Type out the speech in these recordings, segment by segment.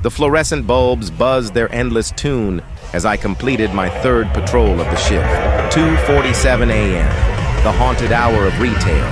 The fluorescent bulbs buzzed their endless tune as I completed my third patrol of the shift. 2:47 a.m., the haunted hour of retail,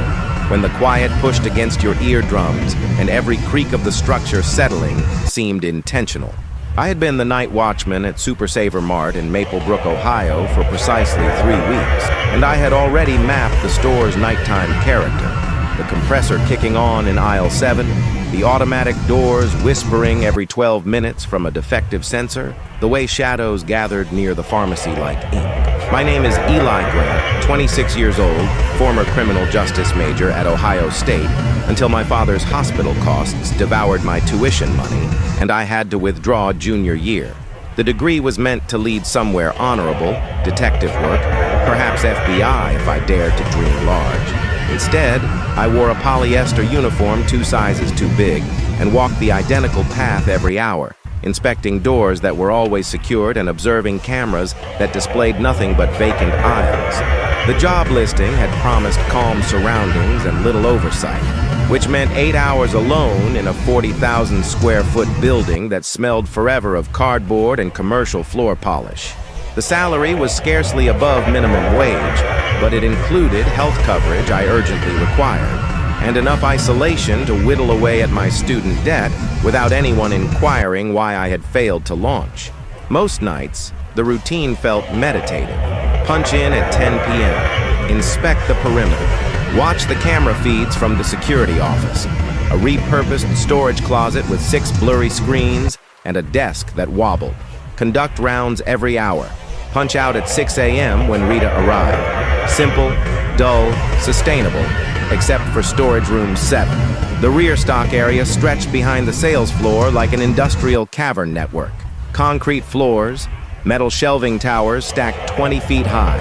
when the quiet pushed against your eardrums and every creak of the structure settling seemed intentional. I had been the night watchman at Super Saver Mart in Maplebrook, Ohio for precisely 3 weeks, and I had already mapped the store's nighttime character. The compressor kicking on in aisle 7, the automatic doors whispering every 12 minutes from a defective sensor, the way shadows gathered near the pharmacy like ink. My name is Eli Grant, 26 years old, former criminal justice major at Ohio State, until my father's hospital costs devoured my tuition money and I had to withdraw junior year. The degree was meant to lead somewhere honorable, detective work, perhaps FBI if I dared to dream large. Instead, I wore a polyester uniform 2 sizes too big and walked the identical path every hour, inspecting doors that were always secured and observing cameras that displayed nothing but vacant aisles. The job listing had promised calm surroundings and little oversight, which meant 8 hours alone in a 40,000 square foot building that smelled forever of cardboard and commercial floor polish. The salary was scarcely above minimum wage, but it included health coverage I urgently required, and enough isolation to whittle away at my student debt without anyone inquiring why I had failed to launch. Most nights, the routine felt meditative. Punch in at 10 p.m., inspect the perimeter, watch the camera feeds from the security office, a repurposed storage closet with 6 blurry screens and a desk that wobbled. Conduct rounds every hour. Punch out at 6 a.m. when Rita arrived. Simple, dull, sustainable, except for storage room 7. The rear stock area stretched behind the sales floor like an industrial cavern network. Concrete floors, metal shelving towers stacked 20 feet high,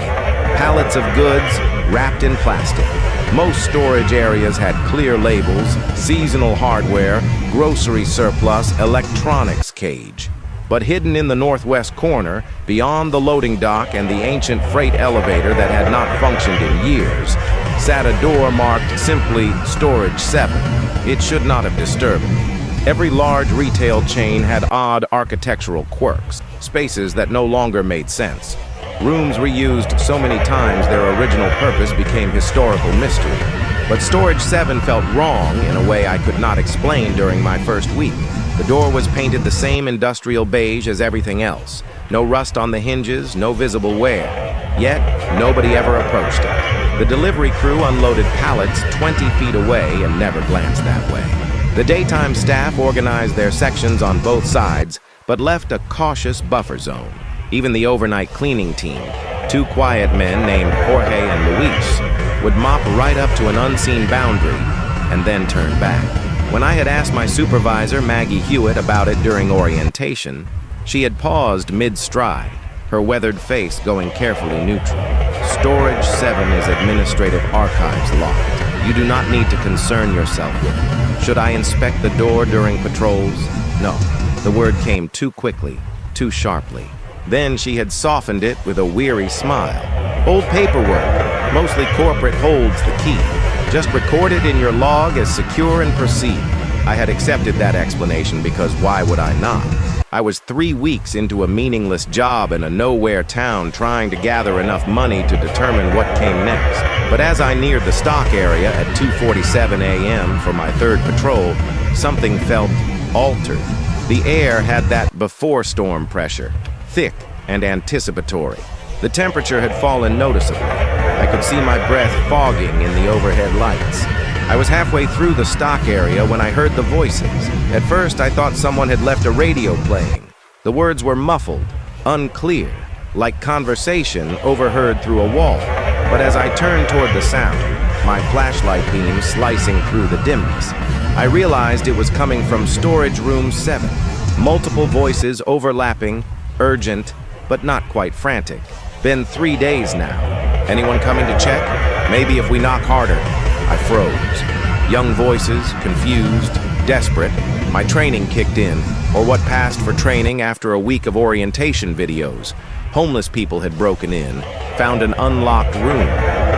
pallets of goods wrapped in plastic. Most storage areas had clear labels, seasonal hardware, grocery surplus, electronics cage. But hidden in the northwest corner, beyond the loading dock and the ancient freight elevator that had not functioned in years, sat a door marked simply Storage 7. It should not have disturbed me. Every large retail chain had odd architectural quirks, spaces that no longer made sense. Rooms reused so many times their original purpose became historical mystery. But Storage 7 felt wrong in a way I could not explain during my first week. The door was painted the same industrial beige as everything else. No rust on the hinges, no visible wear. Yet, nobody ever approached it. The delivery crew unloaded pallets 20 feet away and never glanced that way. The daytime staff organized their sections on both sides, but left a cautious buffer zone. Even the overnight cleaning team, 2 quiet men named Jorge and Luis, would mop right up to an unseen boundary and then turn back. When I had asked my supervisor, Maggie Hewitt, about it during orientation, she had paused mid-stride, her weathered face going carefully neutral. Storage 7 is administrative archives locked. You do not need to concern yourself with it. Should I inspect the door during patrols? No. The word came too quickly, too sharply. Then she had softened it with a weary smile. Old paperwork, mostly corporate, holds the key. Just record it in your log as secure and proceed. I had accepted that explanation because why would I not? I was 3 weeks into a meaningless job in a nowhere town trying to gather enough money to determine what came next. But as I neared the stock area at 2:47 a.m. for my third patrol, something felt altered. The air had that before storm pressure, thick and anticipatory. The temperature had fallen noticeably. I could see my breath fogging in the overhead lights. I was halfway through the stock area when I heard the voices. At first, I thought someone had left a radio playing. The words were muffled, unclear, like conversation overheard through a wall. But as I turned toward the sound, my flashlight beam slicing through the dimness, I realized it was coming from Storage Room 7. Multiple voices overlapping, urgent, but not quite frantic. Been 3 days now. Anyone coming to check? Maybe if we knock harder. I froze. Young voices, confused, desperate. My training kicked in, or what passed for training after a week of orientation videos. Homeless people had broken in, found an unlocked room.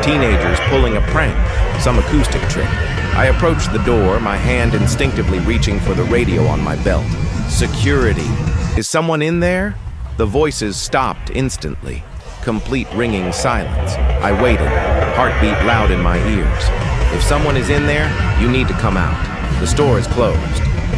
Teenagers pulling a prank, some acoustic trick. I approached the door, my hand instinctively reaching for the radio on my belt. Security. Is someone in there? The voices stopped instantly. Complete ringing silence. I waited, heartbeat loud in my ears. If someone is in there, you need to come out. The store is closed.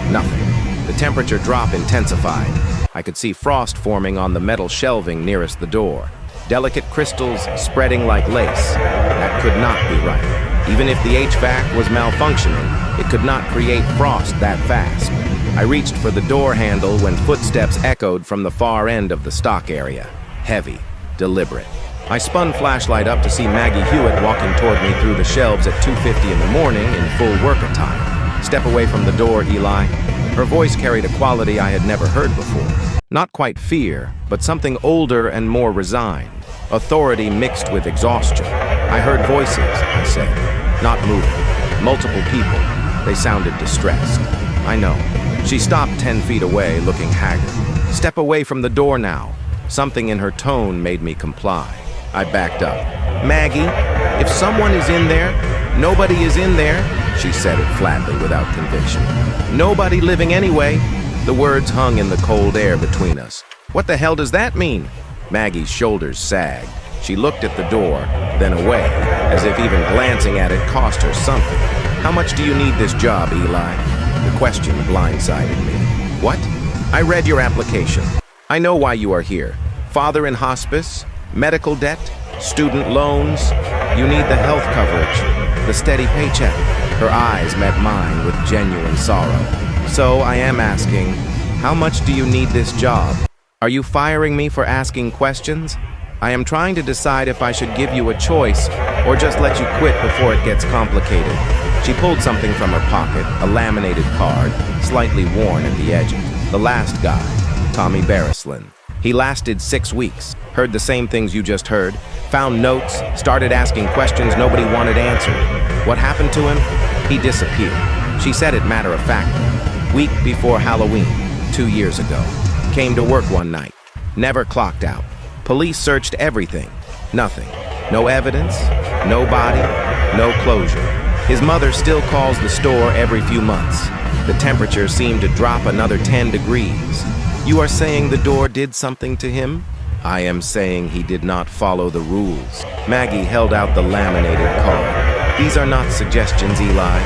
Nothing. The temperature drop intensified. I could see frost forming on the metal shelving nearest the door. Delicate crystals spreading like lace. That could not be right. Even if the HVAC was malfunctioning, it could not create frost that fast. I reached for the door handle when footsteps echoed from the far end of the stock area. Heavy, deliberate. I spun flashlight up to see Maggie Hewitt walking toward me through the shelves at 2:50 in the morning in full work attire. Step away from the door, Eli. Her voice carried a quality I had never heard before. Not quite fear, but something older and more resigned. Authority mixed with exhaustion. I heard voices, I said. Not moving. Multiple people. They sounded distressed. I know. She stopped 10 feet away, looking haggard. Step away from the door now. Something in her tone made me comply. I backed up. Maggie, if someone is in there, nobody is in there, she said it flatly without conviction. Nobody living anyway. The words hung in the cold air between us. What the hell does that mean? Maggie's shoulders sagged. She looked at the door, then away, as if even glancing at it cost her something. How much do you need this job, Eli? The question blindsided me. What? I read your application. I know why you are here. Father in hospice, medical debt, student loans. You need the health coverage, the steady paycheck. Her eyes met mine with genuine sorrow. So I am asking, how much do you need this job? Are you firing me for asking questions? I am trying to decide if I should give you a choice or just let you quit before it gets complicated. She pulled something from her pocket, a laminated card, slightly worn at the edges. The last guy, Tommy Barrislin. He lasted 6 weeks, heard the same things you just heard, found notes, started asking questions nobody wanted answered. What happened to him? He disappeared. She said it matter-of-factly. Week before Halloween, 2 years ago. Came to work one night. Never clocked out. Police searched everything. Nothing. No evidence, no body, no closure. His mother still calls the store every few months. The temperature seemed to drop another 10 degrees. You are saying the door did something to him? I am saying he did not follow the rules. Maggie held out the laminated card. These are not suggestions, Eli.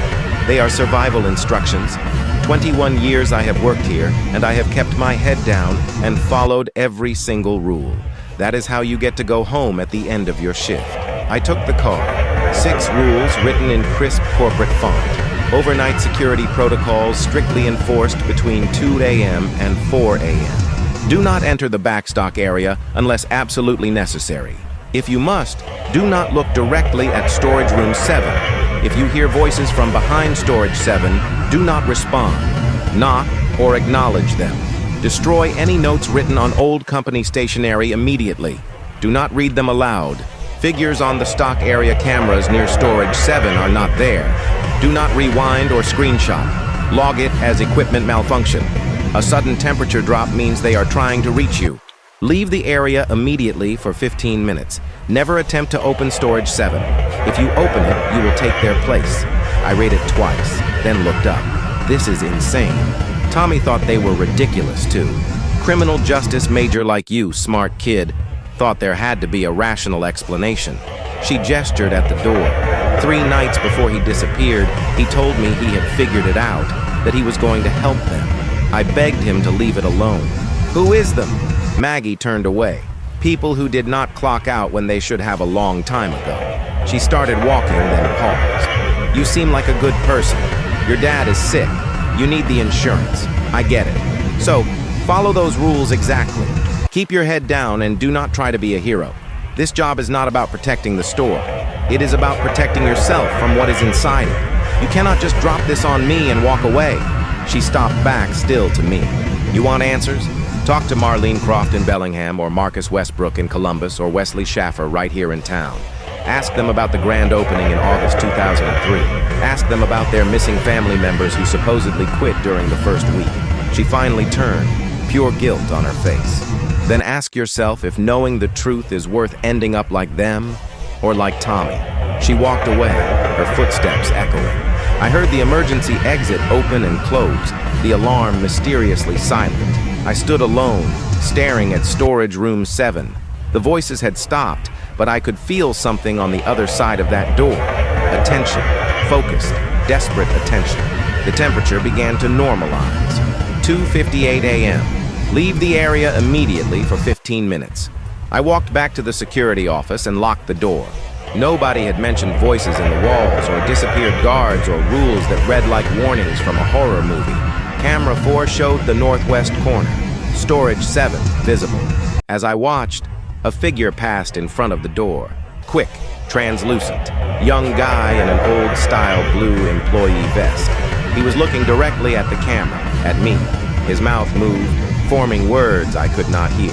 They are survival instructions. 21 years I have worked here, and I have kept my head down and followed every single rule. That is how you get to go home at the end of your shift. I took the card. 6 rules written in crisp corporate font. Overnight security protocols strictly enforced between 2 a.m. and 4 a.m. Do not enter the backstock area unless absolutely necessary. If you must, do not look directly at storage room 7. If you hear voices from behind storage 7, do not respond, knock, or acknowledge them. Destroy any notes written on old company stationery immediately. Do not read them aloud. Figures on the stock area cameras near storage 7 are not there. Do not rewind or screenshot. Log it as equipment malfunction. A sudden temperature drop means they are trying to reach you. Leave the area immediately for 15 minutes. Never attempt to open storage 7. If you open it, you will take their place. I read it twice, then looked up. This is insane. Tommy thought they were ridiculous, too. Criminal justice major like you, smart kid, thought there had to be a rational explanation. She gestured at the door. 3 nights before he disappeared, he told me he had figured it out, that he was going to help them. I begged him to leave it alone. Who is them? Maggie turned away. People who did not clock out when they should have a long time ago. She started walking, then paused. You seem like a good person. Your dad is sick. You need the insurance. I get it. So, follow those rules exactly. Keep your head down and do not try to be a hero. This job is not about protecting the store. It is about protecting yourself from what is inside it. You cannot just drop this on me and walk away. She stopped back still to me. You want answers? Talk to Marlene Croft in Bellingham or Marcus Westbrook in Columbus or Wesley Schaffer right here in town. Ask them about the grand opening in August 2003. Ask them about their missing family members who supposedly quit during the first week. She finally turned, pure guilt on her face. Then ask yourself if knowing the truth is worth ending up like them or like Tommy. She walked away, her footsteps echoing. I heard the emergency exit open and close, the alarm mysteriously silent. I stood alone, staring at storage room 7. The voices had stopped, but I could feel something on the other side of that door. Attention, focused, desperate attention. The temperature began to normalize. 2:58 a.m. Leave the area immediately for 15 minutes. I walked back to the security office and locked the door. Nobody had mentioned voices in the walls or disappeared guards or rules that read like warnings from a horror movie. Camera 4 showed the northwest corner. Storage 7 visible. As I watched, a figure passed in front of the door. Quick, translucent, young guy in an old-style blue employee vest. He was looking directly at the camera, at me. His mouth moved, forming words I could not hear.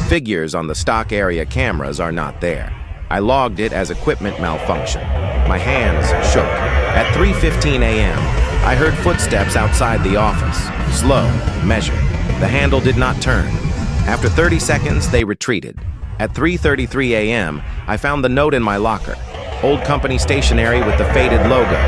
Figures on the stock area cameras are not there. I logged it as equipment malfunction. My hands shook. At 3:15 a.m., I heard footsteps outside the office. Slow, measured. The handle did not turn. After 30 seconds, they retreated. At 3:33 a.m., I found the note in my locker. Old company stationery with the faded logo.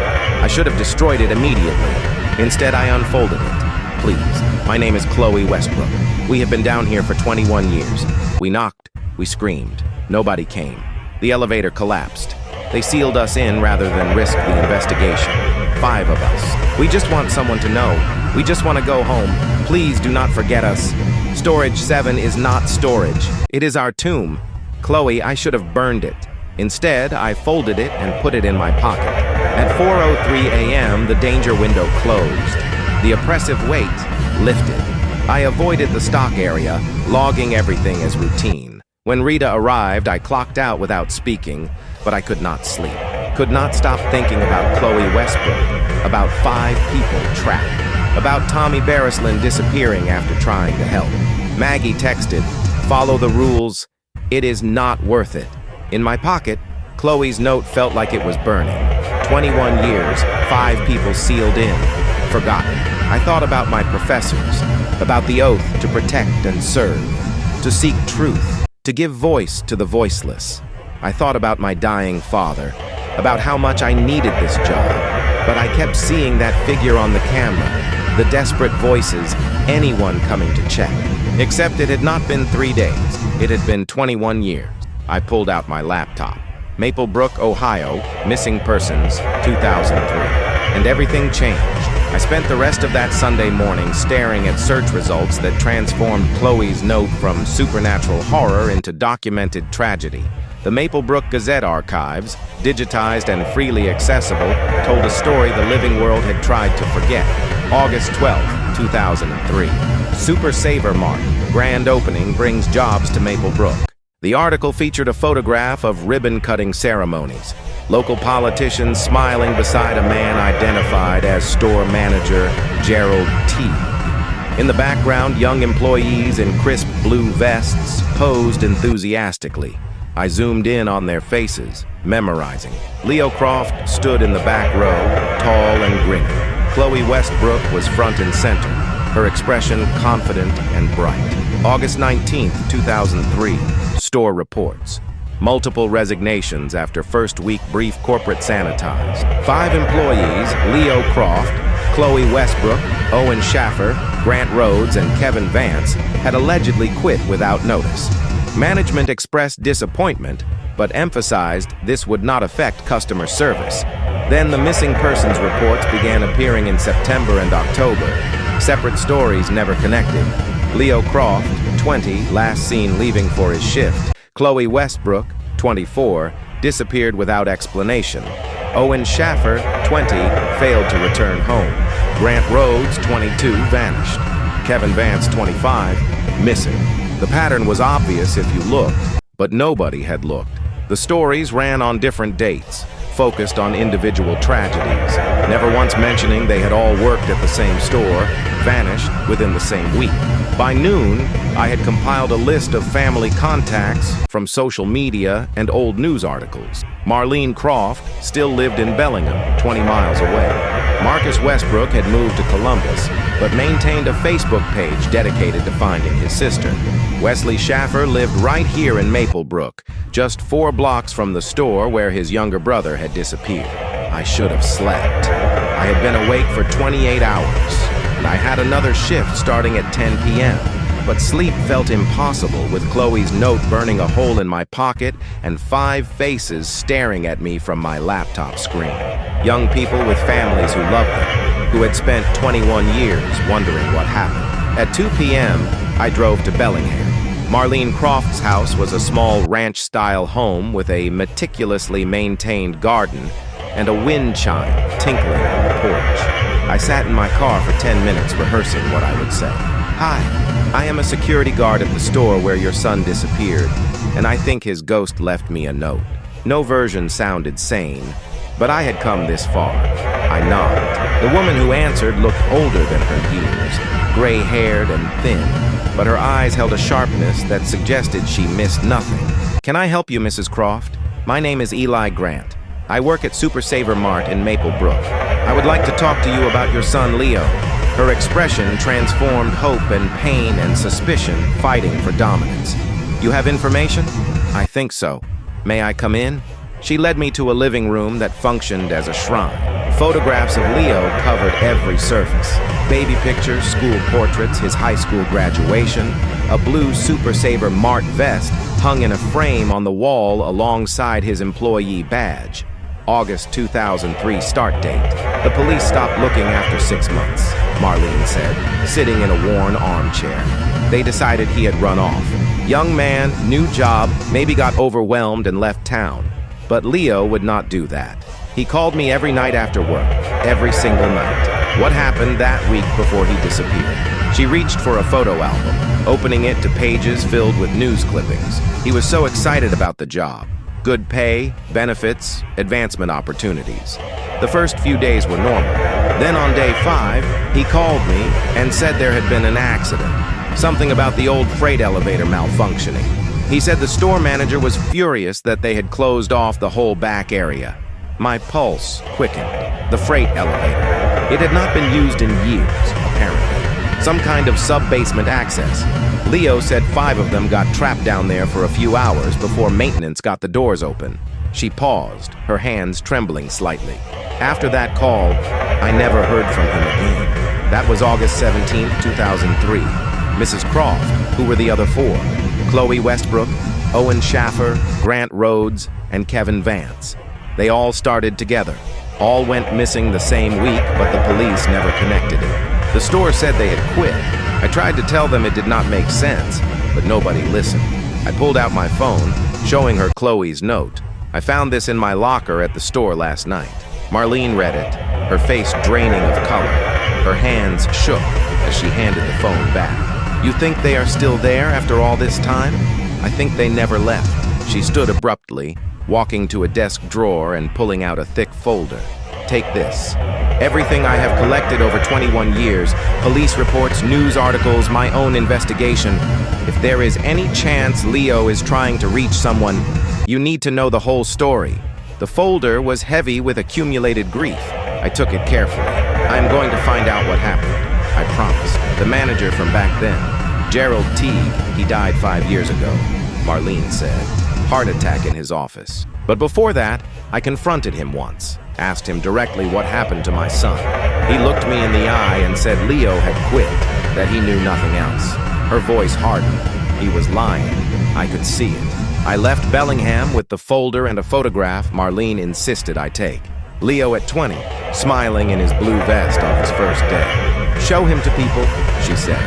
I should have destroyed it immediately. Instead, I unfolded it. Please, my name is Chloe Westbrook. We have been down here for 21 years. We knocked. We screamed. Nobody came. The elevator collapsed. They sealed us in rather than risk the investigation. 5 of us. We just want someone to know. We just want to go home. Please do not forget us. Storage 7 is not storage. It is our tomb. Chloe, I should have burned it. Instead, I folded it and put it in my pocket. At 4:03 a.m., the danger window closed. The oppressive weight lifted. I avoided the stock area, logging everything as routine. When Rita arrived, I clocked out without speaking, but I could not sleep. Could not stop thinking about Chloe Westbrook, about 5 people trapped, about Tommy Barrislin disappearing after trying to help. Maggie texted, "Follow the rules. It is not worth it." In my pocket, Chloe's note felt like it was burning. 21 years, 5 people sealed in, forgotten. I thought about my professors, about the oath to protect and serve, to seek truth, to give voice to the voiceless. I thought about my dying father, about how much I needed this job, but I kept seeing that figure on the camera, the desperate voices, anyone coming to check. Except it had not been 3 days, it had been 21 years. I pulled out my laptop. Maplebrook, Ohio, missing persons, 2003. And everything changed. I spent the rest of that Sunday morning staring at search results that transformed Chloe's note from supernatural horror into documented tragedy. The Maplebrook Gazette archives, digitized and freely accessible, told a story the living world had tried to forget. August 12, 2003. Super Saver Mart. Grand opening brings jobs to Maplebrook. The article featured a photograph of ribbon-cutting ceremonies. Local politicians smiling beside a man identified as store manager Gerald Teague. In the background, young employees in crisp blue vests posed enthusiastically. I zoomed in on their faces, memorizing. Leo Croft stood in the back row, tall and grinning. Chloe Westbrook was front and center, her expression confident and bright. August 19, 2003, store reports. Multiple resignations after first week brief corporate sanitized. 5 employees, Leo Croft, Chloe Westbrook, Owen Schaffer, Grant Rhodes, and Kevin Vance, had allegedly quit without notice. Management expressed disappointment, but emphasized this would not affect customer service. Then the missing persons reports began appearing in September and October. Separate stories never connected. Leo Croft, 20, last seen leaving for his shift. Chloe Westbrook, 24, disappeared without explanation. Owen Schaffer, 20, failed to return home. Grant Rhodes, 22, vanished. Kevin Vance, 25, missing. The pattern was obvious if you looked, but nobody had looked. The stories ran on different dates, focused on individual tragedies, never once mentioning they had all worked at the same store, vanished within the same week. By noon, I had compiled a list of family contacts from social media and old news articles. Marlene Croft still lived in Bellingham, 20 miles away. Marcus Westbrook had moved to Columbus, but maintained a Facebook page dedicated to finding his sister. Wesley Schaffer lived right here in Maplebrook, just 4 blocks from the store where his younger brother had disappeared. I should have slept. I had been awake for 28 hours. and I had another shift starting at 10 p.m. But sleep felt impossible with Chloe's note burning a hole in my pocket and 5 faces staring at me from my laptop screen. Young people with families who loved them, who had spent 21 years wondering what happened. At 2 p.m., I drove to Bellingham. Marlene Croft's house was a small ranch-style home with a meticulously maintained garden and a wind chime tinkling on the porch. I sat in my car for 10 minutes rehearsing what I would say. "Hi, I am a security guard at the store where your son disappeared, and I think his ghost left me a note." No version sounded sane, but I had come this far. I nodded. The woman who answered looked older than her years, gray-haired and thin, but her eyes held a sharpness that suggested she missed nothing. "Can I help you, Mrs. Croft? My name is Eli Grant. I work at Super Saver Mart in Maple Brook. I would like to talk to you about your son, Leo." Her expression transformed hope and pain and suspicion, fighting for dominance. "You have information?" "I think so. May I come in?" She led me to a living room that functioned as a shrine. Photographs of Leo covered every surface. Baby pictures, school portraits, his high school graduation, a blue Super Saver Mart vest hung in a frame on the wall alongside his employee badge. August 2003 start date. "The police stopped looking after 6 months," Marlene said, sitting in a worn armchair. "They decided he had run off. Young man, new job, maybe got overwhelmed and left town. But Leo would not do that. He called me every night after work, every single night. What happened that week before he disappeared?" She reached for a photo album, opening it to pages filled with news clippings. He was so excited about the job. Good pay, benefits, advancement opportunities. The first few days were normal. Then on day 5, he called me and said there had been an accident. Something about the old freight elevator malfunctioning. He said the store manager was furious that they had closed off the whole back area. My pulse quickened. The freight elevator. It had not been used in years, apparently. Some kind of sub-basement access. Leo said 5 of them got trapped down there for a few hours before maintenance got the doors open. She paused, her hands trembling slightly. After that call, I never heard from him again. That was August 17, 2003. Mrs. Croft, who were the other 4? Chloe Westbrook, Owen Schaffer, Grant Rhodes, and Kevin Vance. They all started together. All went missing the same week, but the police never connected it. The store said they had quit. I tried to tell them it did not make sense, but nobody listened. I pulled out my phone, showing her Chloe's note. "I found this in my locker at the store last night." Marlene read it, her face draining of color. Her hands shook as she handed the phone back. "You think they are still there after all this time?" "I think they never left." She stood abruptly, walking to a desk drawer and pulling out a thick folder. "Take this. Everything I have collected over 21 years, police reports, news articles, my own investigation. If there is any chance Leo is trying to reach someone, you need to know the whole story." The folder was heavy with accumulated grief. I took it carefully. "I am going to find out what happened. I promised." The manager from back then, Gerald Teague, he died 5 years ago, Marlene said. Heart attack in his office. But before that, I confronted him once, asked him directly what happened to my son. He looked me in the eye and said Leo had quit, that he knew nothing else. Her voice hardened. He was lying. I could see it. I left Bellingham with the folder and a photograph Marlene insisted I take. Leo at 20, smiling in his blue vest on his first day. "Show him to people," she said.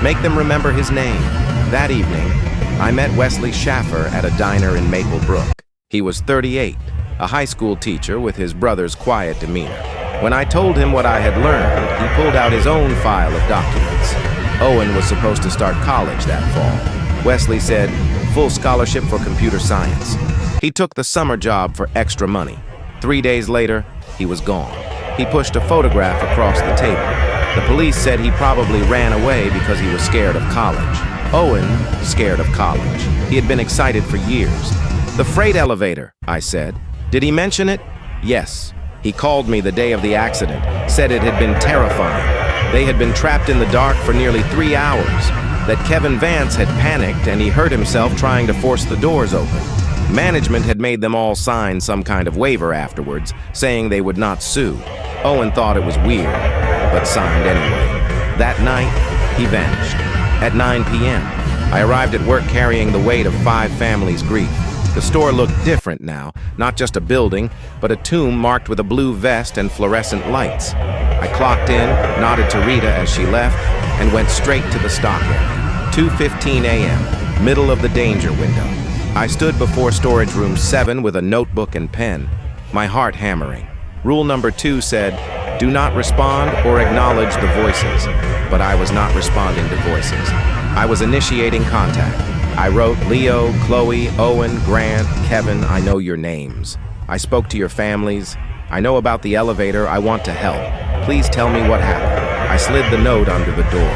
"Make them remember his name." That evening, I met Wesley Schaffer at a diner in Maple Brook. He was 38, a high school teacher with his brother's quiet demeanor. When I told him what I had learned, he pulled out his own file of documents. Owen was supposed to start college that fall. Wesley said, full scholarship for computer science. He took the summer job for extra money. 3 days later, he was gone. He pushed a photograph across the table. The police said he probably ran away because he was scared of college. Owen, scared of college. He had been excited for years. "The freight elevator," I said. "Did he mention it?" "Yes. He called me the day of the accident, said it had been terrifying. They had been trapped in the dark for nearly 3 hours, that Kevin Vance had panicked and he hurt himself trying to force the doors open. Management had made them all sign some kind of waiver afterwards, saying they would not sue. Owen thought it was weird, but signed anyway. That night, he vanished. At 9 p.m., I arrived at work carrying the weight of 5 families' grief. The store looked different now, not just a building, but a tomb marked with a blue vest and fluorescent lights. I clocked in, nodded to Rita as she left, and went straight to the stock area. 2:15 a.m., middle of the danger window. I stood before storage room 7 with a notebook and pen, my heart hammering. Rule number 2 said, do not respond or acknowledge the voices. But I was not responding to voices. I was initiating contact. I wrote, Leo, Chloe, Owen, Grant, Kevin, I know your names. I spoke to your families. I know about the elevator. I want to help. Please tell me what happened. I slid the note under the door.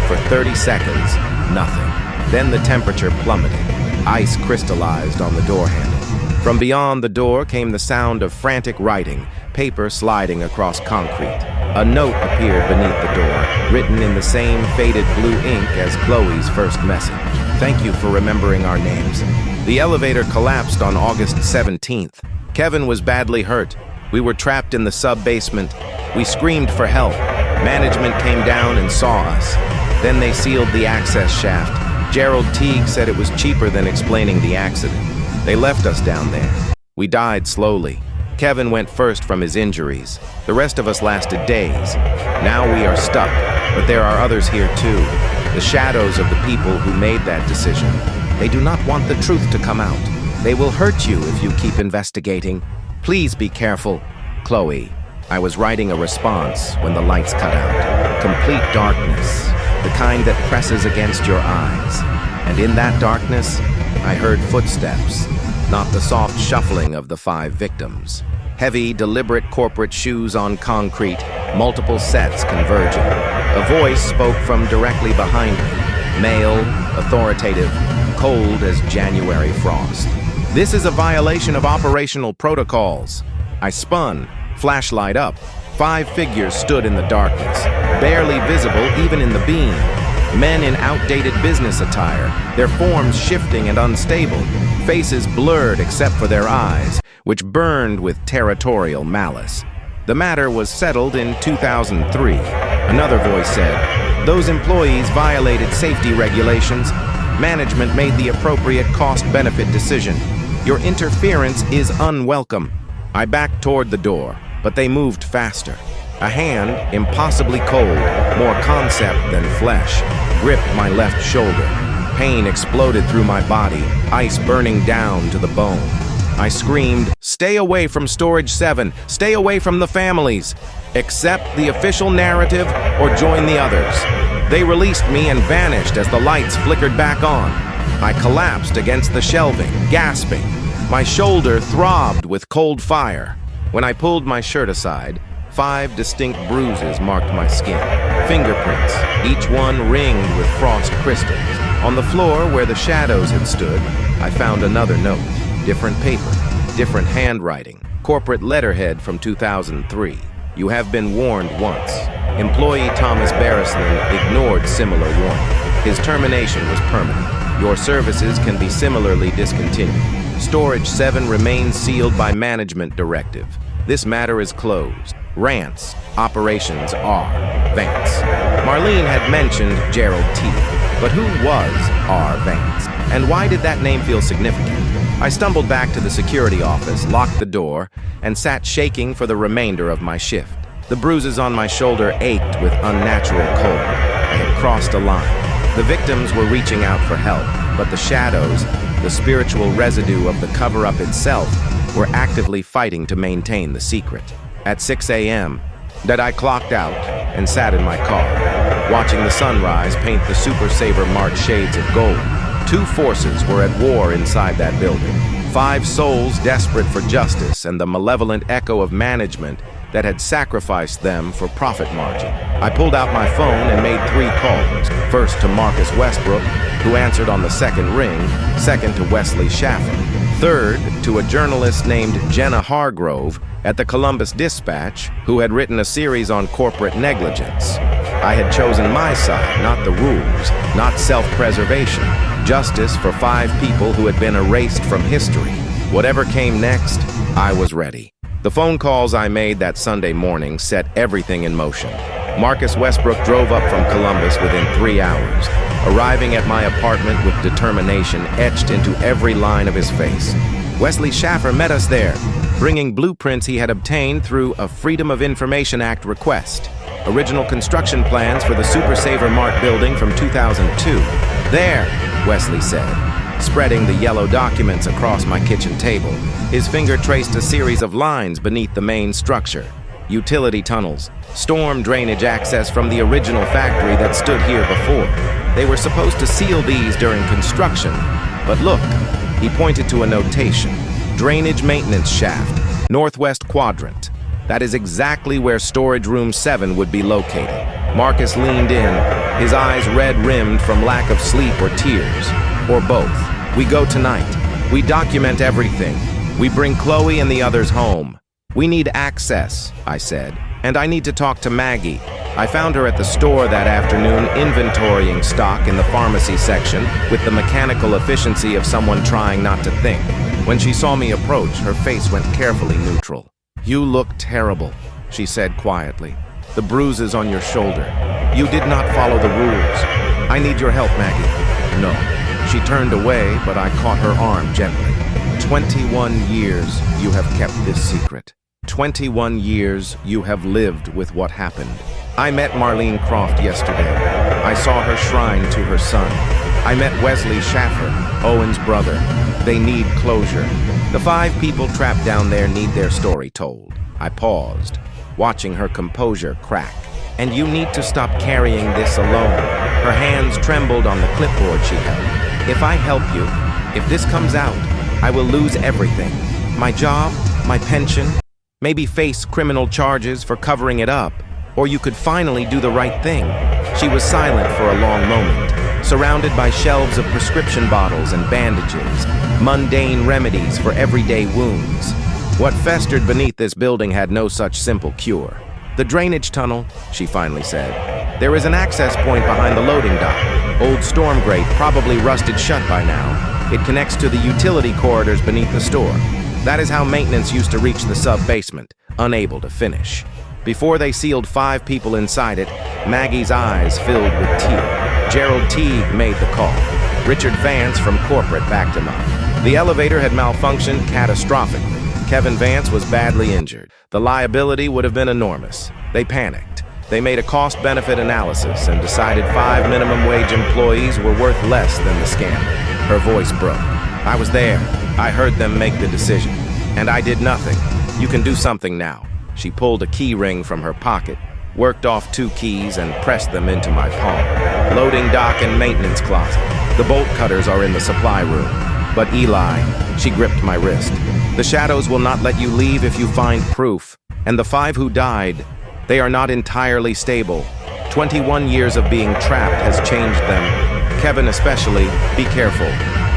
For 30 seconds, nothing. Then the temperature plummeted. Ice crystallized on the door handle. From beyond the door came the sound of frantic writing, paper sliding across concrete. A note appeared beneath the door, written in the same faded blue ink as Chloe's first message. Thank you for remembering our names. The elevator collapsed on August 17th. Kevin was badly hurt. We were trapped in the sub-basement. We screamed for help. Management came down and saw us. Then they sealed the access shaft. Gerald Teague said it was cheaper than explaining the accident. They left us down there. We died slowly. Kevin went first from his injuries. The rest of us lasted days. Now we are stuck, but there are others here too. The shadows of the people who made that decision. They do not want the truth to come out. They will hurt you if you keep investigating. Please be careful. Chloe. I was writing a response when the lights cut out. Complete darkness, the kind that presses against your eyes. And in that darkness, I heard footsteps, not the soft shuffling of the 5 victims. Heavy, deliberate corporate shoes on concrete, multiple sets converging. A voice spoke from directly behind me, male, authoritative, cold as January frost. This is a violation of operational protocols. I spun, flashlight up. 5 figures stood in the darkness, barely visible even in the beam. Men in outdated business attire, their forms shifting and unstable, faces blurred except for their eyes, which burned with territorial malice. The matter was settled in 2003. Another voice said, those employees violated safety regulations. Management made the appropriate cost-benefit decision. Your interference is unwelcome. I backed toward the door, but they moved faster. A hand, impossibly cold, more concept than flesh, gripped my left shoulder. Pain exploded through my body, ice burning down to the bone. I screamed, stay away from Storage 7, stay away from the families. Accept the official narrative or join the others. They released me and vanished as the lights flickered back on. I collapsed against the shelving, gasping. My shoulder throbbed with cold fire. When I pulled my shirt aside, 5 distinct bruises marked my skin. Fingerprints, each one ringed with frost crystals. On the floor where the shadows had stood, I found another note. Different paper, different handwriting. Corporate letterhead from 2003. You have been warned once. Employee Thomas Barrisland ignored similar warning. His termination was permanent. Your services can be similarly discontinued. Storage 7 remains sealed by management directive. This matter is closed. Rants, operations R. Vance. Marlene had mentioned Gerald T. But who was R. Vance? And why did that name feel significant? I stumbled back to the security office, locked the door, and sat shaking for the remainder of my shift. The bruises on my shoulder ached with unnatural cold. I had crossed a line. The victims were reaching out for help, but the shadows, the spiritual residue of the cover-up itself, were actively fighting to maintain the secret. At 6 a.m., I clocked out and sat in my car, watching the sunrise paint the Super Saber marked shades of gold. 2 forces were at war inside that building. 5 souls desperate for justice and the malevolent echo of management that had sacrificed them for profit margin. I pulled out my phone and made 3 calls. First to Marcus Westbrook, who answered on the second ring. Second to Wesley Schaffer. Third to a journalist named Jenna Hargrove at the Columbus Dispatch, who had written a series on corporate negligence. I had chosen my side, not the rules, not self-preservation. Justice for 5 people who had been erased from history. Whatever came next, I was ready. The phone calls I made that Sunday morning set everything in motion. Marcus Westbrook drove up from Columbus within 3 hours, arriving at my apartment with determination etched into every line of his face. Wesley Schaffer met us there, bringing blueprints he had obtained through a Freedom of Information Act request. Original construction plans for the Super Saver Mart building from 2002. There, Wesley said, spreading the yellow documents across my kitchen table. His finger traced a series of lines beneath the main structure. Utility tunnels, storm drainage access from the original factory that stood here before. They were supposed to seal these during construction, but look, he pointed to a notation. Drainage maintenance shaft, northwest quadrant. That is exactly where storage room 7 would be located. Marcus leaned in, his eyes red-rimmed from lack of sleep or tears, or both. We go tonight. We document everything. We bring Chloe and the others home. We need access, I said, and I need to talk to Maggie. I found her at the store that afternoon inventorying stock in the pharmacy section with the mechanical efficiency of someone trying not to think. When she saw me approach, her face went carefully neutral. "You look terrible," she said quietly. "The bruises on your shoulder. You did not follow the rules. I need your help, Maggie." "No." She turned away, but I caught her arm gently. 21 years you have kept this secret. 21 years you have lived with what happened. I met Marlene Croft yesterday. I saw her shrine to her son. I met Wesley Schaffer, Owen's brother. They need closure. The 5 people trapped down there need their story told. I paused, watching her composure crack. "And you need to stop carrying this alone." Her hands trembled on the clipboard she held. "If I help you, if this comes out, I will lose everything. My job, my pension, maybe face criminal charges for covering it up, or you could finally do the right thing." She was silent for a long moment, surrounded by shelves of prescription bottles and bandages, mundane remedies for everyday wounds. What festered beneath this building had no such simple cure. "The drainage tunnel," she finally said. "There is an access point behind the loading dock. Old storm grate, probably rusted shut by now. It connects to the utility corridors beneath the store. That is how maintenance used to reach the sub-basement, unable to finish. Before they sealed 5 people inside it, Maggie's eyes filled with tears. Gerald Teague made the call. Richard Vance from corporate backed him up. The elevator had malfunctioned catastrophically. Kevin Vance was badly injured. The liability would have been enormous. They panicked. They made a cost-benefit analysis and decided 5 minimum wage employees were worth less than the scandal. Her voice broke. "I was there. I heard them make the decision. And I did nothing. You can do something now." She pulled a key ring from her pocket, worked off 2 keys and pressed them into my palm. "Loading dock and maintenance closet. The bolt cutters are in the supply room. But Eli," she gripped my wrist, "the shadows will not let you leave if you find proof. And the 5 who died, they are not entirely stable. 21 years of being trapped has changed them. Kevin especially, be careful."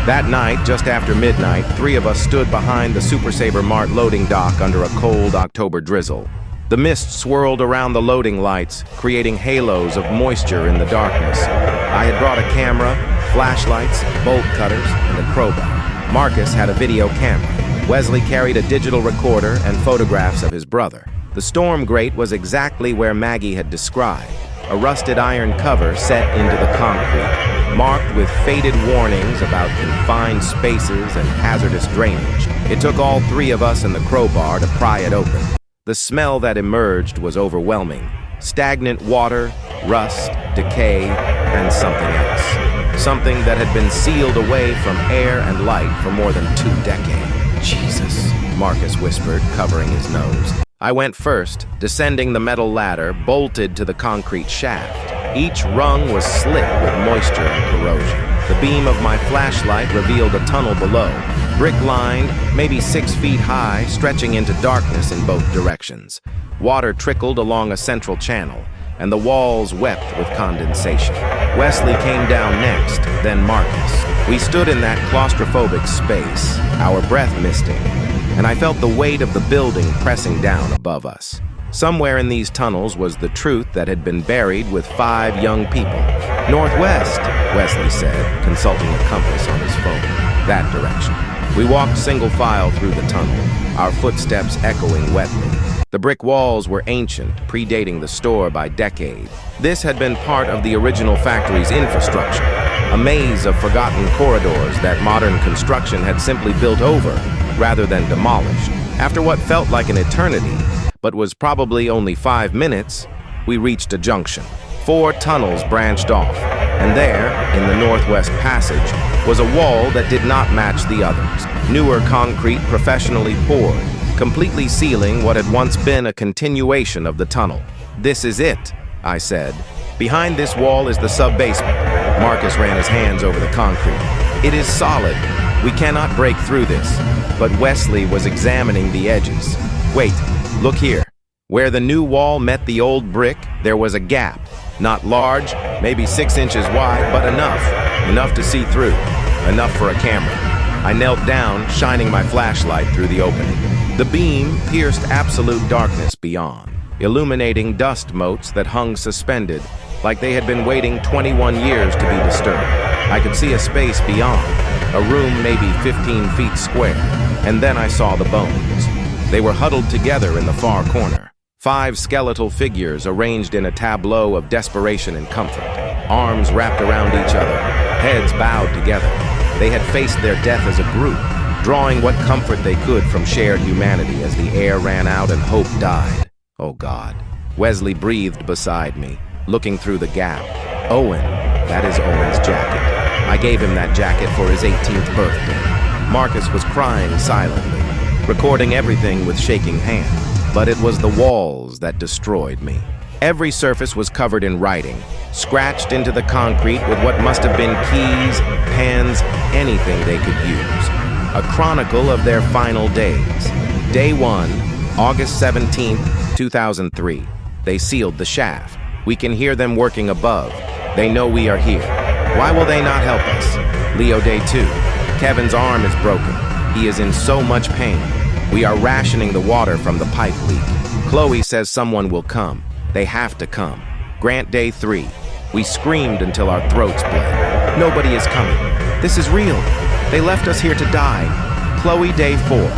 That night, just after midnight, 3 of us stood behind the Super Saver Mart loading dock under a cold October drizzle. The mist swirled around the loading lights, creating halos of moisture in the darkness. I had brought a camera, flashlights, bolt cutters, and a crowbar. Marcus had a video camera. Wesley carried a digital recorder and photographs of his brother. The storm grate was exactly where Maggie had described, a rusted iron cover set into the concrete, marked with faded warnings about confined spaces and hazardous drainage. It took all 3 of us and the crowbar to pry it open. The smell that emerged was overwhelming. Stagnant water, rust, decay, and something else. Something that had been sealed away from air and light for more than 2 decades. "Jesus," Marcus whispered, covering his nose. I went first, descending the metal ladder, bolted to the concrete shaft. Each rung was slick with moisture and corrosion. The beam of my flashlight revealed a tunnel below, brick-lined, maybe 6 feet high, stretching into darkness in both directions. Water trickled along a central channel, and the walls wept with condensation. Wesley came down next, then Marcus. We stood in that claustrophobic space, our breath misting, and I felt the weight of the building pressing down above us. Somewhere in these tunnels was the truth that had been buried with 5 young people. "Northwest," Wesley said, consulting a compass on his phone. "That direction." We walked single file through the tunnel, our footsteps echoing wetly. The brick walls were ancient, predating the store by decades. This had been part of the original factory's infrastructure, a maze of forgotten corridors that modern construction had simply built over rather than demolished. After what felt like an eternity, but was probably only 5 minutes, we reached a junction. 4 tunnels branched off, and there, in the Northwest Passage, was a wall that did not match the others. Newer concrete professionally poured, completely sealing what had once been a continuation of the tunnel. "This is it," I said. "Behind this wall is the sub-basement." Marcus ran his hands over the concrete. "It is solid. We cannot break through this." But Wesley was examining the edges. "Wait, look here. Where the new wall met the old brick, there was a gap. Not large, maybe 6 inches wide, but enough. Enough to see through. Enough for a camera." I knelt down, shining my flashlight through the opening. The beam pierced absolute darkness beyond, illuminating dust motes that hung suspended, like they had been waiting 21 years to be disturbed. I could see a space beyond, a room maybe 15 feet square, and then I saw the bones. They were huddled together in the far corner. 5 skeletal figures arranged in a tableau of desperation and comfort, arms wrapped around each other, heads bowed together. They had faced their death as a group, drawing what comfort they could from shared humanity as the air ran out and hope died. Oh God. Wesley breathed beside me, looking through the gap. "Owen." That is Owen's jacket. I gave him that jacket for his 18th birthday. Marcus was crying silently, recording everything with shaking hands. But it was the walls that destroyed me. Every surface was covered in writing, scratched into the concrete with what must have been keys, pens, anything they could use. A chronicle of their final days. Day 1, August 17th, 2003. They sealed the shaft. We can hear them working above. They know we are here. Why will they not help us? Leo, day 2. Kevin's arm is broken. He is in so much pain. We are rationing the water from the pipe leak. Chloe says someone will come. They have to come. Grant, day 3. We screamed until our throats bled. Nobody is coming. This is real. They left us here to die. Chloe, day 4.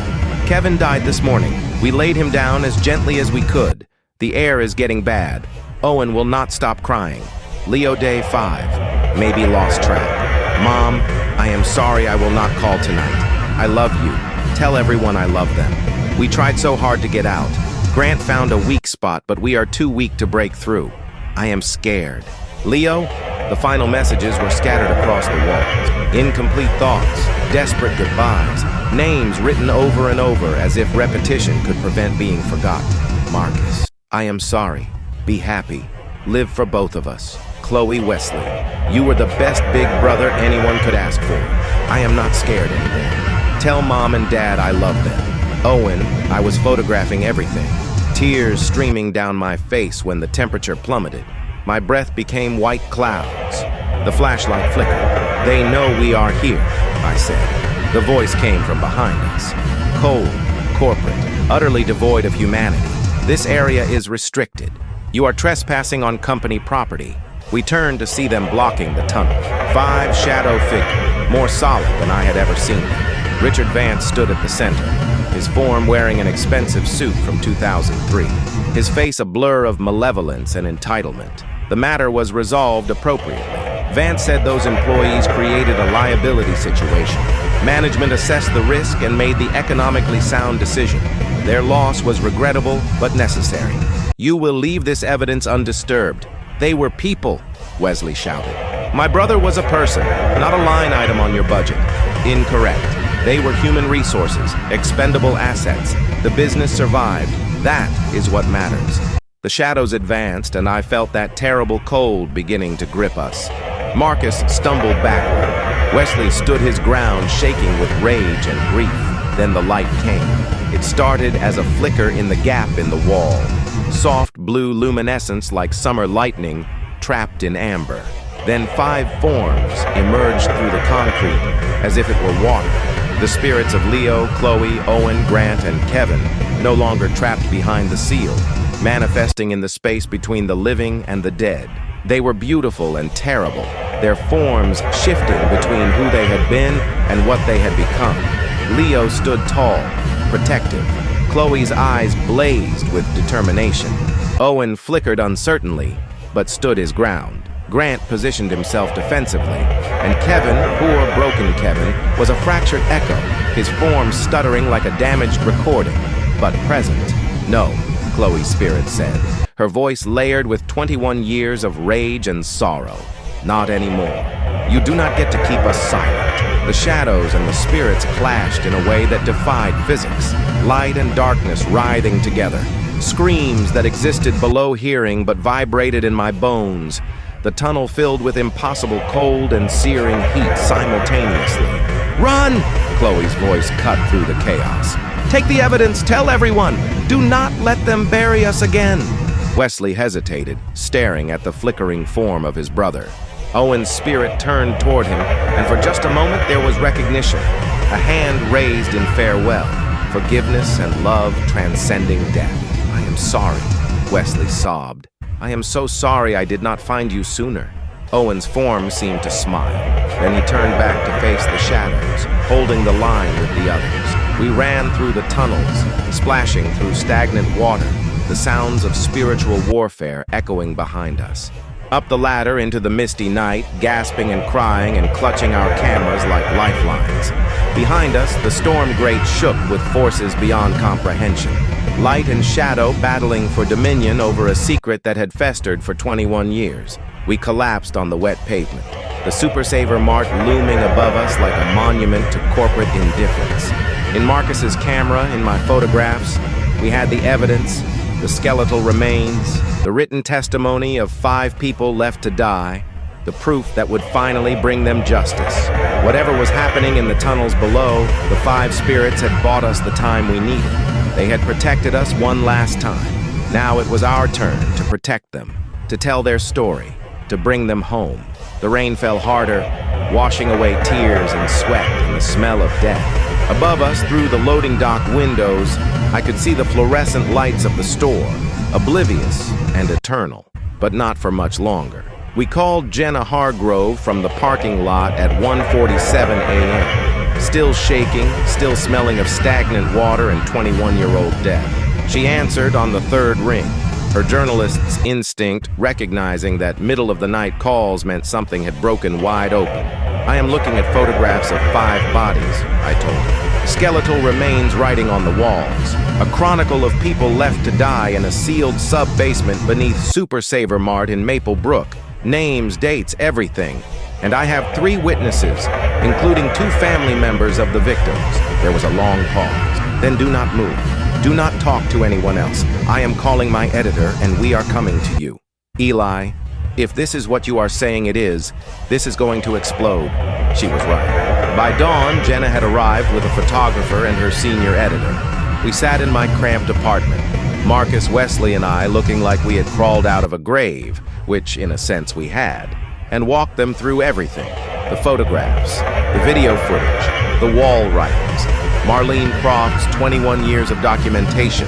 Kevin died this morning. We laid him down as gently as we could. The air is getting bad. Owen will not stop crying. Leo, day 5. Maybe lost track. Mom, I am sorry I will not call tonight. I love you. Tell everyone I love them. We tried so hard to get out. Grant found a weak spot, but we are too weak to break through. I am scared. Leo, the final messages were scattered across the walls. Incomplete thoughts, desperate goodbyes, names written over and over as if repetition could prevent being forgotten. Marcus, I am sorry. Be happy. Live for both of us. Chloe, Wesley, you were the best big brother anyone could ask for. I am not scared anymore. Tell Mom and Dad I love them. Owen, I was photographing everything. Tears streaming down my face when the temperature plummeted. My breath became white clouds. The flashlight flickered. They know we are here, I said. The voice came from behind us. Cold, corporate, utterly devoid of humanity. This area is restricted. You are trespassing on company property. We turned to see them blocking the tunnel. 5 shadow figures, more solid than I had ever seen them. Richard Vance stood at the center, his form wearing an expensive suit from 2003, his face a blur of malevolence and entitlement. The matter was resolved appropriately. Vance said those employees created a liability situation. Management assessed the risk and made the economically sound decision. Their loss was regrettable but necessary. You will leave this evidence undisturbed. They were people, Wesley shouted. My brother was a person, not a line item on your budget. Incorrect. They were human resources, expendable assets. The business survived. That is what matters. The shadows advanced, and I felt that terrible cold beginning to grip us. Marcus stumbled backward. Wesley stood his ground, shaking with rage and grief. Then the light came. It started as a flicker in the gap in the wall. Soft blue luminescence like summer lightning, trapped in amber. Then 5 forms emerged through the concrete, as if it were water. The spirits of Leo, Chloe, Owen, Grant, and Kevin, no longer trapped behind the seal, manifesting in the space between the living and the dead. They were beautiful and terrible, their forms shifting between who they had been and what they had become. Leo stood tall, protective. Chloe's eyes blazed with determination. Owen flickered uncertainly, but stood his ground. Grant positioned himself defensively, and Kevin, poor broken Kevin, was a fractured echo, his form stuttering like a damaged recording, but present. No, Chloe's spirit said, her voice layered with 21 years of rage and sorrow. Not anymore. You do not get to keep us silent. The shadows and the spirits clashed in a way that defied physics, light and darkness writhing together. Screams that existed below hearing but vibrated in my bones. The tunnel filled with impossible cold and searing heat simultaneously. Run! Chloe's voice cut through the chaos. Take the evidence, tell everyone! Do not let them bury us again! Wesley hesitated, staring at the flickering form of his brother. Owen's spirit turned toward him, and for just a moment there was recognition. A hand raised in farewell, forgiveness and love transcending death. I am sorry, Wesley sobbed. I am so sorry I did not find you sooner. Owen's form seemed to smile. Then he turned back to face the shadows, holding the line with the others. We ran through the tunnels, splashing through stagnant water, the sounds of spiritual warfare echoing behind us. Up the ladder into the misty night, gasping and crying and clutching our cameras like lifelines. Behind us, the storm grate shook with forces beyond comprehension. Light and shadow battling for dominion over a secret that had festered for 21 years. We collapsed on the wet pavement, the Super Saver Mart looming above us like a monument to corporate indifference. In Marcus's camera, in my photographs, we had the evidence, the skeletal remains, the written testimony of 5 people left to die, the proof that would finally bring them justice. Whatever was happening in the tunnels below, the 5 spirits had bought us the time we needed. They had protected us one last time. Now it was our turn to protect them, to tell their story, to bring them home. The rain fell harder, washing away tears and sweat and the smell of death. Above us, through the loading dock windows, I could see the fluorescent lights of the store, oblivious and eternal, but not for much longer. We called Jenna Hargrove from the parking lot at 1:47 a.m., still shaking, still smelling of stagnant water and 21-year-old death. She answered on the 3rd ring, her journalist's instinct recognizing that middle-of-the-night calls meant something had broken wide open. I am looking at photographs of 5 bodies, I told her. Skeletal remains writing on the walls. A chronicle of people left to die in a sealed sub-basement beneath Super Saver Mart in Maple Brook. Names, dates, everything. And I have 3 witnesses, including 2 family members of the victims. There was a long pause. Then do not move. Do not talk to anyone else. I am calling my editor, and we are coming to you. Eli, if this is what you are saying it is, this is going to explode. She was right. By dawn, Jenna had arrived with a photographer and her senior editor. We sat in my cramped apartment, Marcus, Wesley, and I looking like we had crawled out of a grave, which in a sense we had, and walked them through everything. The photographs, the video footage, the wall writings, Marlene Croft's 21 years of documentation,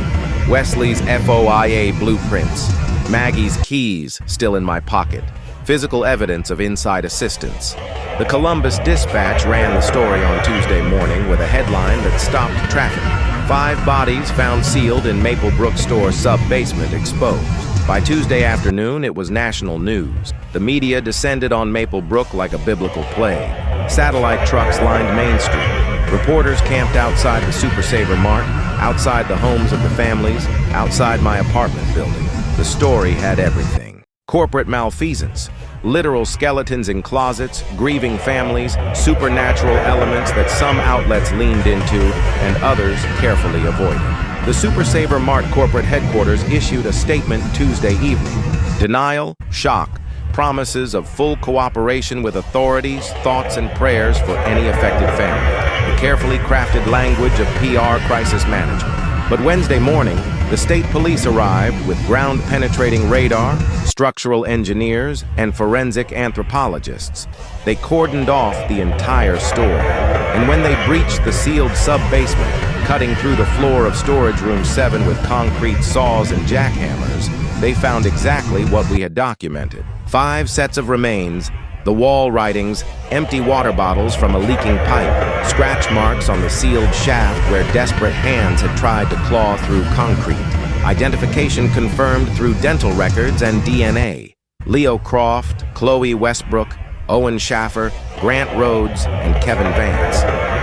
Wesley's FOIA blueprints, Maggie's keys still in my pocket, physical evidence of inside assistance. The Columbus Dispatch ran the story on Tuesday morning with a headline that stopped traffic. 5 bodies found sealed in Maple Brook store sub-basement exposed. By Tuesday afternoon, it was national news. The media descended on Maple Brook like a biblical plague. Satellite trucks lined Main Street. Reporters camped outside the Super Saver Mart, outside the homes of the families, outside my apartment building. The story had everything. Corporate malfeasance, literal skeletons in closets, grieving families, supernatural elements that some outlets leaned into and others carefully avoided. The Super Saver Mart corporate headquarters issued a statement Tuesday evening. Denial, shock, promises of full cooperation with authorities, thoughts and prayers for any affected family. The carefully crafted language of PR crisis management. But Wednesday morning, the state police arrived with ground-penetrating radar, structural engineers, and forensic anthropologists. They cordoned off the entire store. And when they breached the sealed sub-basement, cutting through the floor of storage room 7 with concrete saws and jackhammers, they found exactly what we had documented. 5 sets of remains, The wall writings, empty water bottles from a leaking pipe, scratch marks on the sealed shaft where desperate hands had tried to claw through concrete. Identification confirmed through dental records and DNA. Leo Croft, Chloe Westbrook, Owen Schaffer, Grant Rhodes, and Kevin Vance.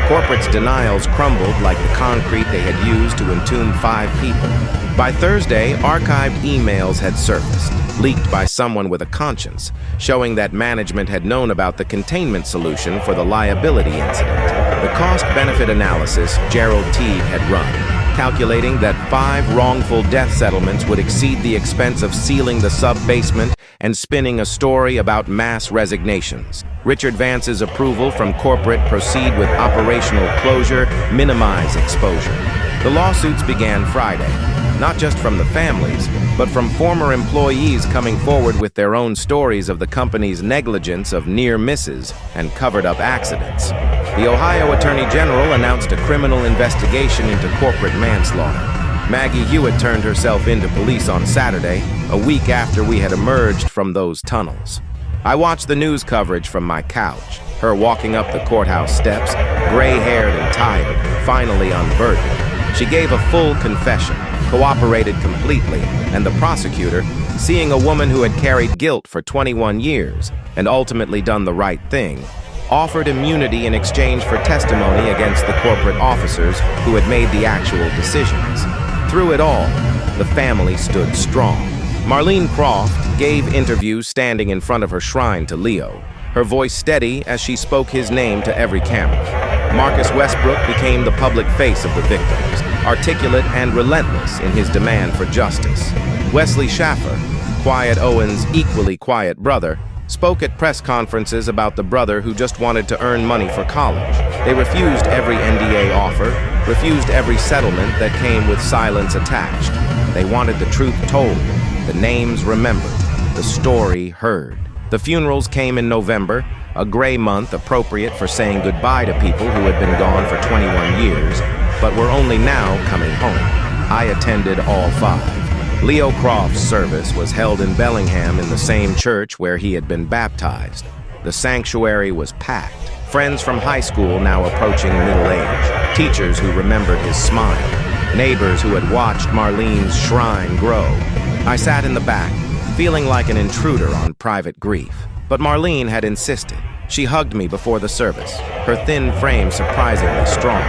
Corporate's denials crumbled like the concrete they had used to entomb 5 people. By Thursday, archived emails had surfaced, leaked by someone with a conscience, showing that management had known about the containment solution for the liability incident. The cost-benefit analysis Gerald Teague had run, calculating that 5 wrongful death settlements would exceed the expense of sealing the sub-basement and spinning a story about mass resignations. Richard Vance's approval from corporate proceed with operational closure, minimize exposure. The lawsuits began Friday, not just from the families, but from former employees coming forward with their own stories of the company's negligence of near misses and covered-up accidents. The Ohio Attorney General announced a criminal investigation into corporate manslaughter. Maggie Hewitt turned herself into police on Saturday, a week after we had emerged from those tunnels. I watched the news coverage from my couch, her walking up the courthouse steps, gray-haired and tired, finally unburdened. She gave a full confession, cooperated completely, and the prosecutor, seeing a woman who had carried guilt for 21 years and ultimately done the right thing, offered immunity in exchange for testimony against the corporate officers who had made the actual decisions. Through it all, the family stood strong. Marlene Croft gave interviews standing in front of her shrine to Leo, her voice steady as she spoke his name to every camera. Marcus Westbrook became the public face of the victims, articulate and relentless in his demand for justice. Wesley Schaffer, Quiet Owen's equally quiet brother, spoke at press conferences about the brother who just wanted to earn money for college. They refused every NDA offer, refused every settlement that came with silence attached. They wanted the truth told, the names remembered, the story heard. The funerals came in November, a gray month appropriate for saying goodbye to people who had been gone for 21 years, but were only now coming home. I attended all 5. Leo Croft's service was held in Bellingham in the same church where he had been baptized. The sanctuary was packed. Friends from high school now approaching middle age, teachers who remembered his smile, neighbors who had watched Marlene's shrine grow. I sat in the back, feeling like an intruder on private grief. But Marlene had insisted. She hugged me before the service, her thin frame surprisingly strong.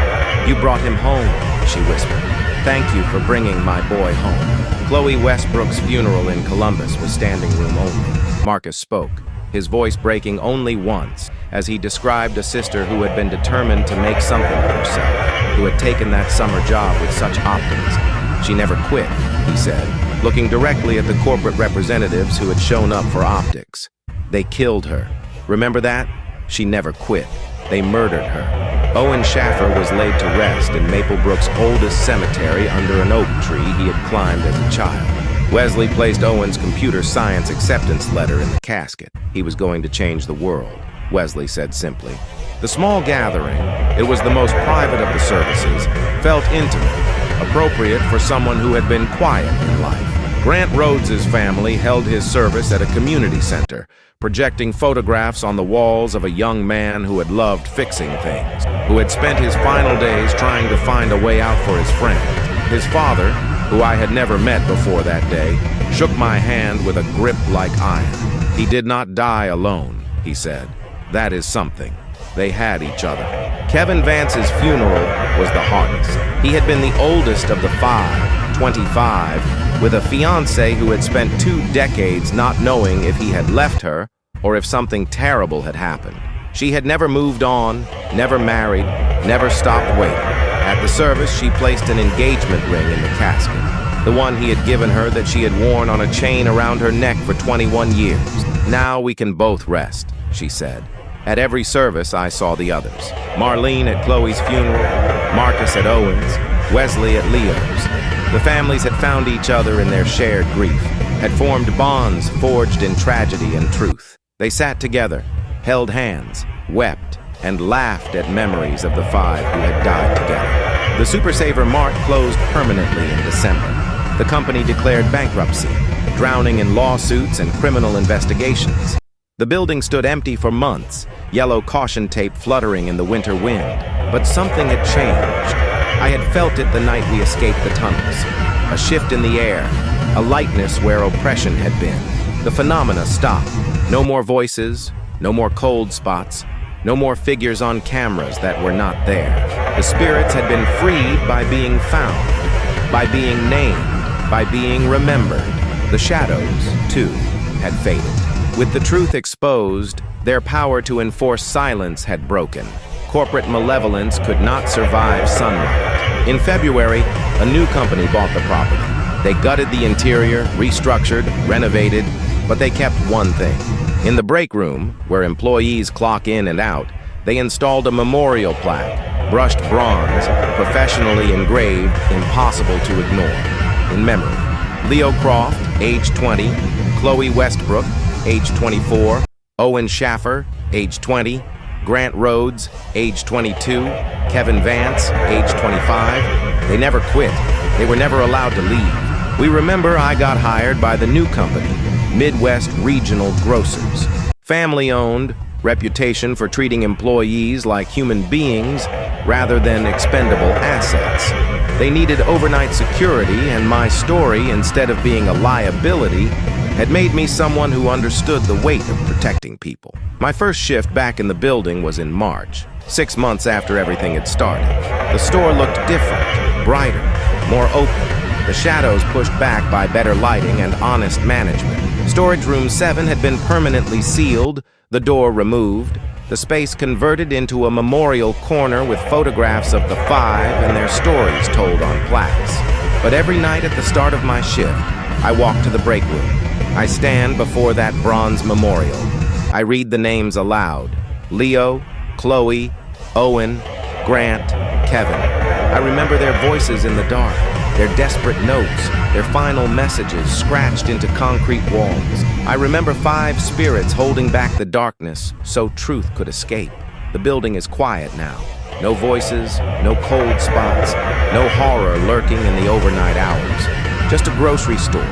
"You brought him home," she whispered. "Thank you for bringing my boy home." Chloe Westbrook's funeral in Columbus was standing room only. Marcus spoke, his voice breaking only once, as he described a sister who had been determined to make something of herself, who had taken that summer job with such optimism. "She never quit," he said, looking directly at the corporate representatives who had shown up for optics. "They killed her. Remember that? She never quit. They murdered her." Owen Schaffer was laid to rest in Maplebrook's oldest cemetery under an oak tree he had climbed as a child. Wesley placed Owen's computer science acceptance letter in the casket. He was going to change the world, Wesley said simply. The small gathering, it was the most private of the services, felt intimate, appropriate for someone who had been quiet in life. Grant Rhodes's family held his service at a community center, projecting photographs on the walls of a young man who had loved fixing things, who had spent his final days trying to find a way out for his friend. His father, who I had never met before that day, shook my hand with a grip like iron. "He did not die alone," he said. "That is something. They had each other." Kevin Vance's funeral was the hardest. He had been the oldest of the 5, 25, with a fiancée who had spent 2 decades not knowing if he had left her or if something terrible had happened. She had never moved on, never married, never stopped waiting. At the service, she placed an engagement ring in the casket, the one he had given her that she had worn on a chain around her neck for 21 years. "Now we can both rest," she said. At every service, I saw the others. Marlene at Chloe's funeral, Marcus at Owen's, Wesley at Leo's. The families had found each other in their shared grief, had formed bonds forged in tragedy and truth. They sat together, held hands, wept, and laughed at memories of the 5 who had died together. The Super Saver Mart closed permanently in December. The company declared bankruptcy, drowning in lawsuits and criminal investigations. The building stood empty for months, yellow caution tape fluttering in the winter wind. But something had changed. I had felt it the night we escaped the tunnels. A shift in the air, a lightness where oppression had been. The phenomena stopped. No more voices, no more cold spots, no more figures on cameras that were not there. The spirits had been freed by being found, by being named, by being remembered. The shadows, too, had faded. With the truth exposed, their power to enforce silence had broken. Corporate malevolence could not survive sunlight. In February, a new company bought the property. They gutted the interior, restructured, renovated, but they kept one thing. In the break room, where employees clock in and out, they installed a memorial plaque, brushed bronze, professionally engraved, impossible to ignore. In memory, Leo Croft, age 20, Chloe Westbrook, age 24, Owen Schaffer, age 20, Grant Rhodes, age 22, Kevin Vance, age 25. They never quit. They were never allowed to leave. We remember I got hired by the new company, Midwest Regional Grocers. Family-owned, reputation for treating employees like human beings rather than expendable assets. They needed overnight security, and my story, instead of being a liability, had made me someone who understood the weight of protecting people. My first shift back in the building was in March, 6 months after everything had started. The store looked different, brighter, more open. The shadows pushed back by better lighting and honest management. Storage Room 7 had been permanently sealed, the door removed, the space converted into a memorial corner with photographs of the five and their stories told on plaques. But every night at the start of my shift, I walk to the break room. I stand before that bronze memorial. I read the names aloud. Leo, Chloe, Owen, Grant, Kevin. I remember their voices in the dark, their desperate notes, their final messages scratched into concrete walls. I remember five spirits holding back the darkness so truth could escape. The building is quiet now. No voices, no cold spots, no horror lurking in the overnight hours. Just a grocery store,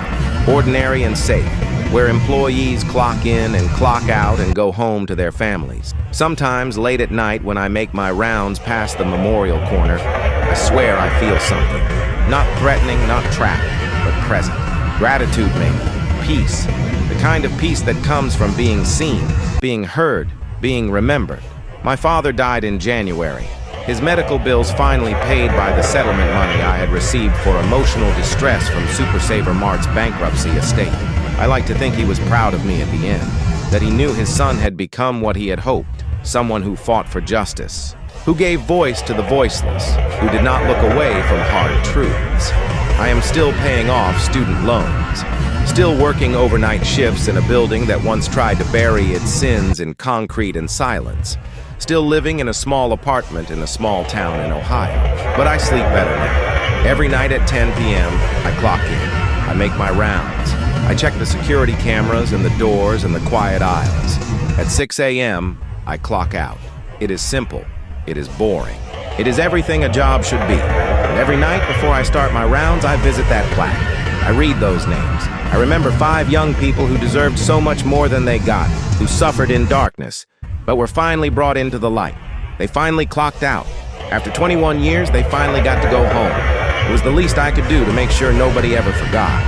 ordinary and safe, where employees clock in and clock out and go home to their families. Sometimes late at night when I make my rounds past the memorial corner, I swear I feel something. Not threatening, not trapped, but present. Gratitude maybe, peace, the kind of peace that comes from being seen, being heard, being remembered. My father died in January. His medical bills finally paid by the settlement money I had received for emotional distress from Super Saver Mart's bankruptcy estate. I like to think he was proud of me at the end, that he knew his son had become what he had hoped, someone who fought for justice, who gave voice to the voiceless, who did not look away from hard truths. I am still paying off student loans, still working overnight shifts in a building that once tried to bury its sins in concrete and silence, still living in a small apartment in a small town in Ohio. But I sleep better now. Every night at 10 p.m., I clock in. I make my rounds. I check the security cameras and the doors and the quiet aisles. At 6 a.m., I clock out. It is simple. It is boring. It is everything a job should be. And every night before I start my rounds, I visit that plaque. I read those names. I remember 5 young people who deserved so much more than they got, who suffered in darkness, but were finally brought into the light. They finally clocked out. After 21 years, they finally got to go home. It was the least I could do to make sure nobody ever forgot.